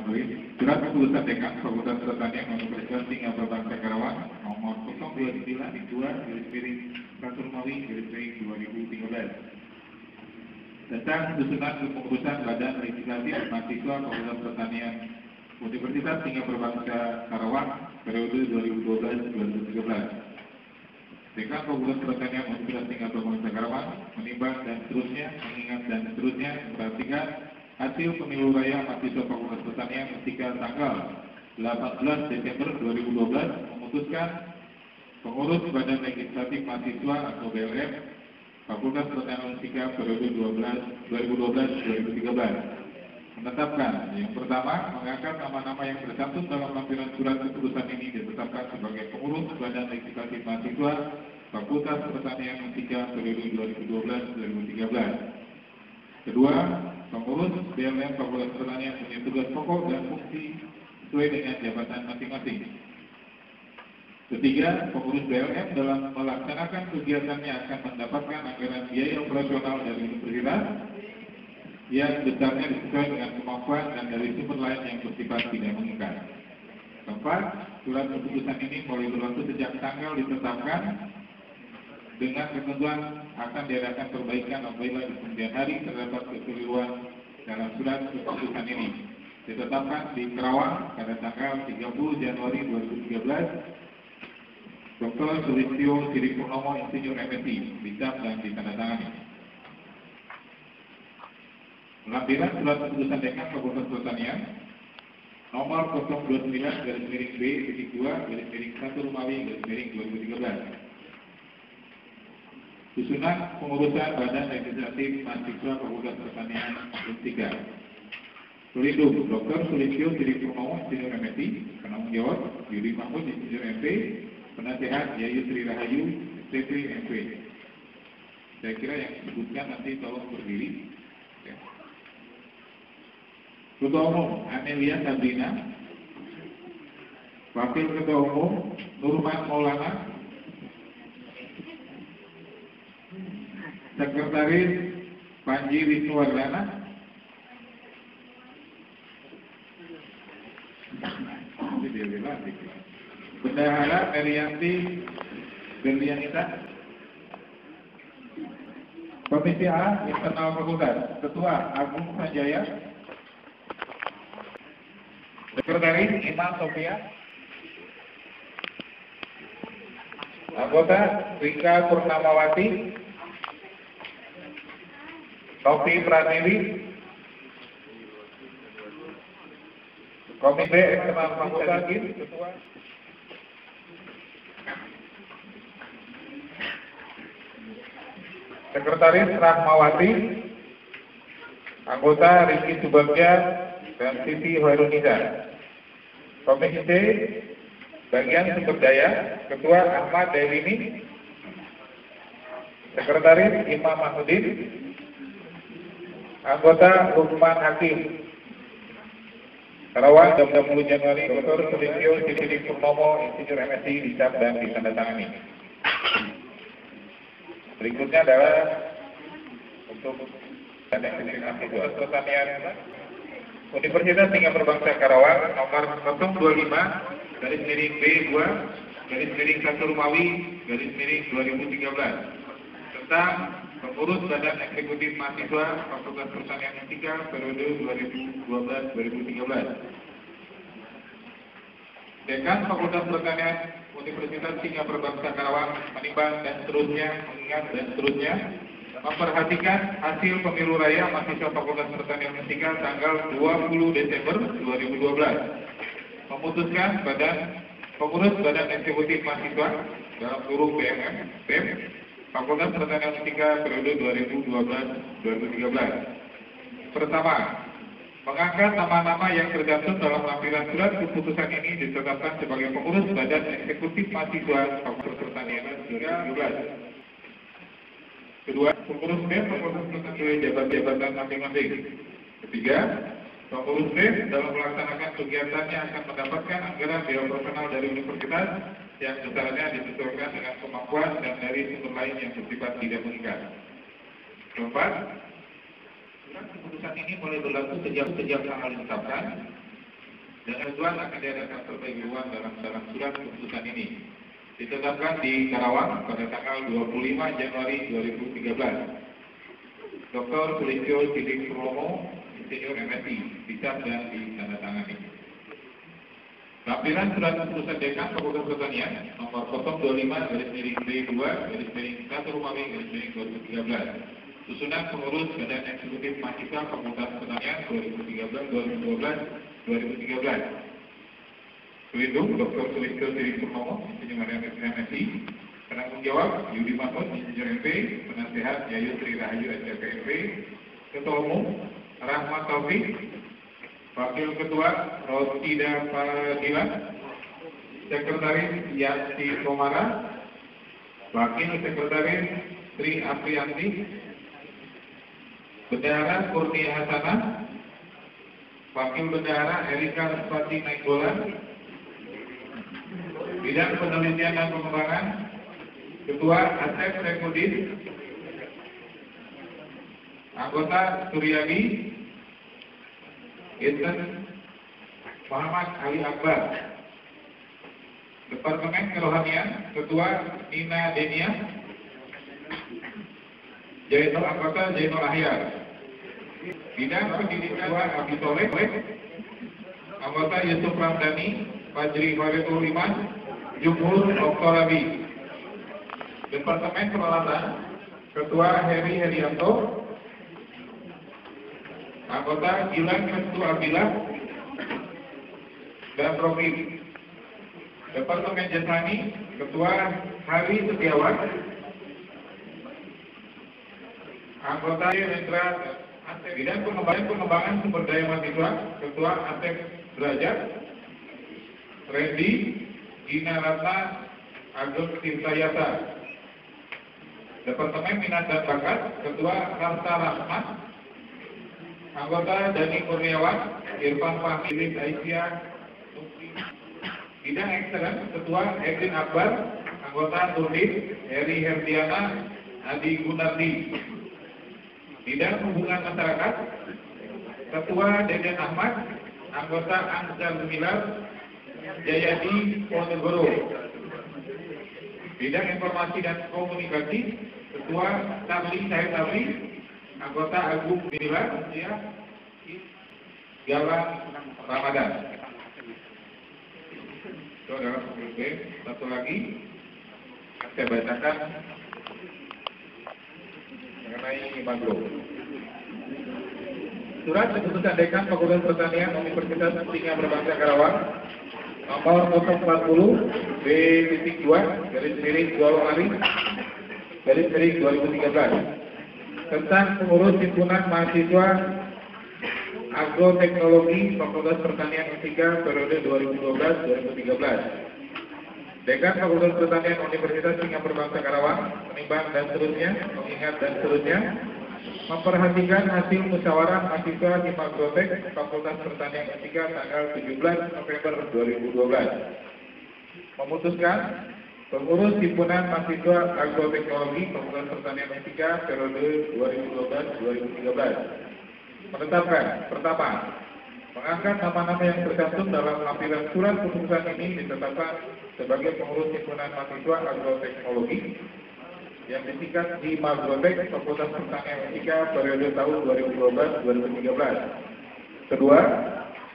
Bismillahirrahmanirrahim. Surat keputusan Dekan Fakultas Pertanian Universitas Singapura Bangsa Karawang nomor 029-2-1 tentang susunan kepengurusan Badan Legislasi Mahasiswa Fakultas Pertanian Universitas Singapura Bangsa Karawang periode 2012-2013. Dekan Fakultas Pertanian Universitas Singapura Bangsa Karawang menimbang dan seterusnya, mengingat dan seterusnya, memperhatikan hasil pemilu raya mahasiswa Fakultas Pertanian ketika tanggal 18 Desember 2012 memutuskan pengurus Badan Legislatif Mahasiswa atau BLM Fakultas Pertanian Unsika periode 2012-2013 menetapkan yang pertama, mengangkat nama-nama yang tercantum dalam lampiran surat keputusan ini ditetapkan sebagai pengurus Badan Legislatif Mahasiswa Fakultas Pertanian Unsika periode 2012-2013. Kedua, pengurus BLM Fakultas Pertanian punya tugas pokok dan fungsi sesuai dengan jabatan masing-masing. Ketiga, pengurus BLM dalam melaksanakan kegiatannya akan mendapatkan anggaran biaya operasional dari universitas yang besarnya disesuaikan dengan kemampuan dan dari sumber lain yang bersifat tidak mengikat. Keempat, surat keputusan ini mulai berlaku sejak tanggal ditetapkan dengan ketentuan akan diadakan perbaikan apabila di kemudian hari terdapat kekeliruan dalam surat keputusan ini. Ditetapkan di Karawang pada tanggal 30 Januari 2013. Dr. Sulistyo Siripurnomo, Insinyur MSI, dicap dan ditandatangani. Lampiran surat keputusan Dekan Fakultas Pertanian nomor 029-B-2-1 Romawi-2013. Susunan pengurusan Badan Legislatif Mahasiswa Fakultas Pertanian Unsika. Pelindung Dr. Sulistyo Siripurnomo, Insinyur MSI, penanggung jawab Yudi Mahmud, Insinyur MP, penasehat Yayu Sri Rahayu, STP MP. Saya kira yang disebutkan nanti tolong berdiri. Ya. Ketua Umum Amelia Sabrina, Wakil Ketua Umum Nurman Maulana, Sekretaris Panji Wisnuwardana, Bendahara Merianti Berlianita, Komisi A Internal Fakultas, Ketua Agung Sanjaya, Sekretaris Imam Sofia, anggota Rika Purnamawati, Novi Pratiwi, Komite Eksternal Fakultas, Ketua Sekretaris Rahmawati, anggota Riki Subagja dan Siti Hoirunisa. Komisi D Bagian Sumber Daya, Ketua Ahmad Dailini, Sekretaris Imam Mahmudin, anggota Lukman Hakim. Karawang 20 Januari, Dr. Sulistyo Siripurnomo, Insinyur MSI, dicap dan ditandatangani. Berikutnya adalah untuk Badan Legislasi Pertanian Universitas Singapura Bangsa Karawang nomor 025-B2-1 Romawi-2013 tentang pengurus Badan Eksekutif Mahasiswa Fakultas Pertanian Unsika periode 2012-2013. Dekan Fakultas Pertanian Universitas Singapura Bangsa Karawang menimbang dan seterusnya, mengingat dan seterusnya, memperhatikan hasil pemilu raya mahasiswa Fakultas Pertanian Unsika tanggal 20 Desember 2012, memutuskan pengurus Badan Eksekutif Mahasiswa dalam seluruh BEM Fakultas Pertanian Unsika periode 2012-2013. Pertama, mengangkat nama-nama yang tercantum dalam lampiran surat keputusan ini ditetapkan sebagai pengurus Badan Eksekutif Mahasiswa Fakultas Pertanian Unsika 2012. Kedua, pengurus BEM Fakultas Pertanian jabatan masing-masing. Ketiga, pengurus BEM dalam melaksanakan kegiatannya akan mendapatkan anggaran biaya operasional dari universitas yang besarnya disesuaikan dengan kemampuan dan dari sumber lain yang bersifat tidak mengikat. Keempat, surat keputusan ini mulai berlaku sejak tanggal ditetapkan Dan kebetulan akan diadakan pertemuan dalam surat keputusan ini. Ditetapkan di Karawang pada tanggal 25 Januari 2013. Dr. Sulistyo Sidik Purnomo, Insinyur MSI, bisa dan ditandatangani. Lampiran surat keputusan Dekan Fakultas Pertanian nomor 025/B2/1 Susunan pengurus Badan Eksekutif Mahasiswa Fakultas Pertanian 2013. Pelindung Dr. Sulistyo Sidik Purnomo, Insinyur MSI. Penanggung jawab Yudi Mahmud, Insinyur MP. Penasehat Yayu Sri Rahayu, SCP MP. Ketua Umum Rahmat Taufik. Wakil Ketua Rosida Fadila. Sekretaris Yanti Komara. Wakil Sekretaris Sri Aprianti. Bendahara Kurnia Hasanah. Wakil Bendahara Erika Spati Nainggolan. Bidang Penelitian dan Pengembangan Ketua Asep Rekudin. Anggota Suryadi Inten Muhammad Ali Akbar. Departemen Kerohanian Ketua Nina Denia. Anggota Jainul Ahyar. Bidang Pendidikan Abi Soleh. Anggota Yusuf Ramdhani, Fajri Khairutul Iman, Jumhur Dr. Abi. Departemen Peralatan Ketua Heri Herianto. Anggota Gilang Ketua Abdillah dan Rofi. Departemen Jasani Ketua Hari Setiawan. Anggota Mitra Bidang Pengembangan Sumber Daya Mahasiswa Ketua Asep Derajat. Randy Gina Ratna Agus Tirtayasa. Departemen Minat dan Bakat Ketua Harta Rahmat. Anggota Dani Kurniawan, Irfan Fahmi, Aisyah. Bidang Excellence Ketua Edwin Akbar. Anggota Turdip Heri Herdiana Adi Gunardi. Bidang Hubungan Masyarakat Ketua Deden Ahmad. Anggota Ansar Gemilar Jayadi Ponegoro. Bidang Informasi dan Komunikasi Ketua Tabli Syahid Tabli. Anggota Agung Mila Galang Ramadan. Itu adalah pengurus B. Satu lagi saya bacakan mengenai Magro. Surat Keputusan Dekan Fakultas Pertanian Universitas Tinggi Berbangsa Karawang nomor 040 B-2/2013 tentang pengurus himpunan mahasiswa agroteknologi Fakultas Pertanian U3 periode 2012-2013. Dekan Fakultas Pertanian Universitas Tinggi Berbangsa Karawang menimbang dan seterusnya, mengingat dan seterusnya, memperhatikan hasil musyawarah mahasiswa di Agrotek Fakultas Pertanian U3 tanggal 17 November 2012. Memutuskan pengurus himpunan mahasiswa agroteknologi Fakultas Pertanian U3 periode 2012-2013 menetapkan: pertama, mengangkat nama-nama yang tercantum dalam lampiran surat keputusan ini ditetapkan sebagai pengurus himpunan mahasiswa agroteknologi yang disingkat di Agrotek Fakultas Pertanian U3 periode tahun 2012-2013. Kedua,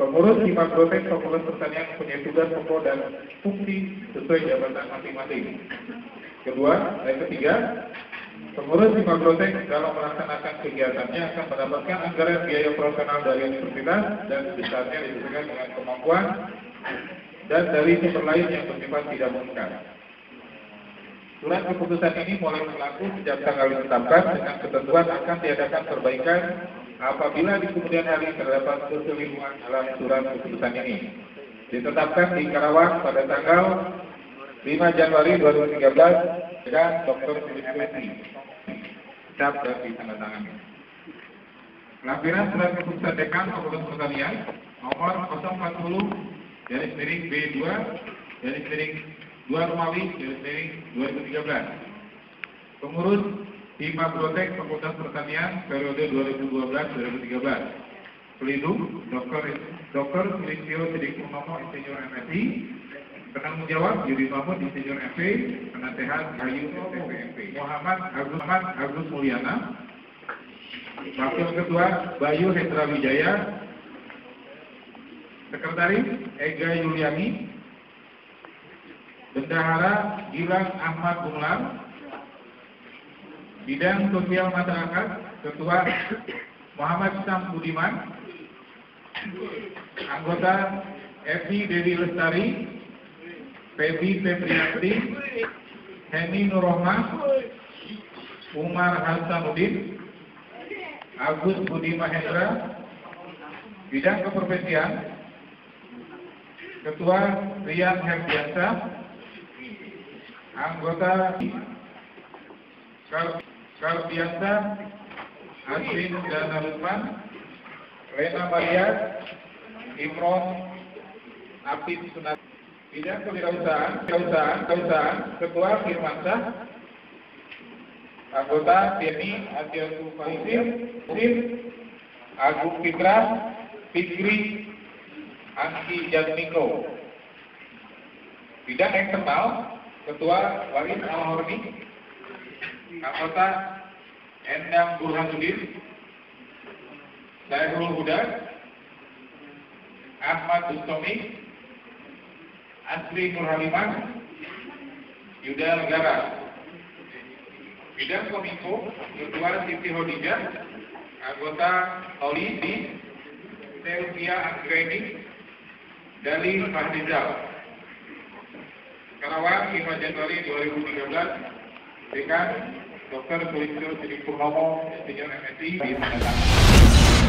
pengurus di Agrotek Fakultas Pertanian punya tugas pokok dan fungsi sesuai jabatan masing-masing. Ketiga, pengurus di Agrotek dalam melaksanakan kegiatannya akan mendapatkan anggaran biaya profesional dari universitas dan sebesarnya disesuaikan dengan kemampuan dan dari sumber lain yang bersifat tidak mengikat. Surat keputusan ini mulai berlaku sejak tanggal ditetapkan dengan ketentuan akan diadakan perbaikan apabila di kemudian hari terdapat keselingkuhan dalam surat keputusan ini. Ditetapkan di Karawang pada tanggal 5 Januari 2013 dengan Dr. Sulistyo cap dan ditandatangani. Lampiran surat keputusan Dekan Fakultas Pertanian nomor 040-B2/2 Romawi 2013. Pengurus di Agrotek Fakultas Pertanian periode 2012-2013. Pelindung Dr. Dr. Sulistyo Sidik Purnomo, Insinyur MSI. Penanggung jawab Yudi Mahmud, Insinyur MP. Penasehat Ayu STPMP. Muhammad Agus Mulyana. Wakil Ketua Bayu Hendra Wijaya. Sekretaris Ega Yuliani. Bendahara Gilang Ahmad Bunglar. Bidang Sosial Masyarakat Ketua Muhammad Sam Budiman. Anggota Evi Dedi Lestari, Febi Febriati, Heni Nurrohmah, Umar Hasanuddin, Agus Budi Mahendra. Bidang Keprofesian Ketua Rian Herdiansa. Anggota Kardiansa, Asrin Dana Lutman, Rena Maria, Imron Apit Sunat. Bidang Kewirausahaan Ketua Firmansyah. Anggota TNI Atiatu Falisir, Agung Fitra, Fikri Angki Jatmiko. Bidang eksternal Ketua Walid Al-Horni. Anggota Endang Burhanuddin, Saiful Huda, Ahmad Bustomi, Asri Nurhalimah, Yuda Negara. Bidang Kominfo Ketua Siti Hodijah. Anggota Oli di Selvia Anggreni, Dali Fahrizal. Karawang 5 Januari 2013. Dekan Dr. Sulistyo Sidik Purnomo, Insinyur MSI di Mendatang.